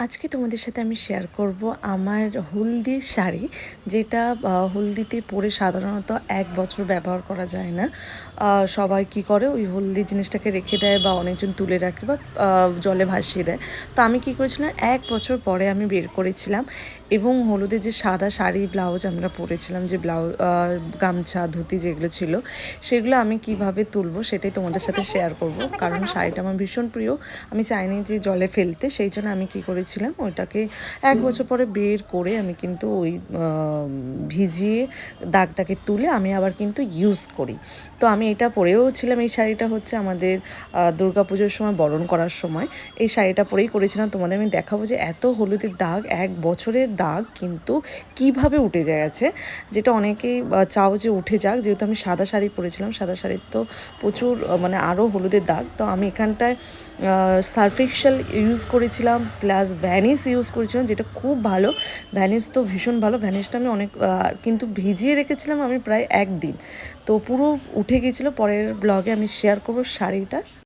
আজকে তোমাদের সাথে আমি শেয়ার করব আমার হলদির শাড়ি, যেটা হলদিতে পরে সাধারণত 1 বছর ব্যবহার করা যায় না। সবাই কি করে, ওই হলদি জিনিসটাকে রেখে দেয় বা অনেকজন তুলে রাখে বা জলে ভাসিয়ে দেয়। তো আমি কি করেছিলাম, 1 বছর পরে আমি বের করেছিলাম এবং হলুদের যে সাদা শাড়ি ব্লাউজ আমরা পরেছিলাম, যে ব্লাউজ গামছা ধুতি যেগুলো ছিল, সেগুলো আমি কিভাবে তুলবো সেটাই তোমাদের সাথে শেয়ার করব। কারণ শাড়িটা আমার ভীষণ প্রিয়, আমি চাইনি যে জলে ফেলতে, সেই জন্য আমি কি করেছিলাম, ওইটাকে 1 বছর পরে বের করে আমি কিন্তু ওই ভিজিয়ে দাগটাকে তুলে আমি আবার কিন্তু ইউজ করি। তো আমি এটা পরেও ছিলাম, এই শাড়িটা হচ্ছে আমাদের দুর্গাপুজোর সময় বরণ করার সময় এই শাড়িটা পরেই করেছিলাম। তোমাদের আমি দেখাবো যে এত হলুদের দাগ, 1 বছরের দাগ কিন্তু কিভাবে উঠে গেছে, যেটা অনেকেই চাও যে উঠে যাক। যেহেতু আমি সাদা শাড়ি পরেছিলাম, সাদা শাড়ির তো প্রচুর মানে আরও হলুদের দাগ। তো আমি এখানটায় সার্ফ এক্সেল ইউজ করেছিলাম, প্লাস ভ্যানিশ ইউজ করেছিলাম, যেটা খুব ভালো। ভ্যানিশ তো ভীষণ ভালো, ভ্যানিশটা আমি অনেক কিন্তু ভিজিয়ে রেখেছিলাম আমি প্রায় 1 দিন, তো পুরো উঠে গিয়েছিলো। পরের ব্লগে আমি শেয়ার করবো শাড়িটা।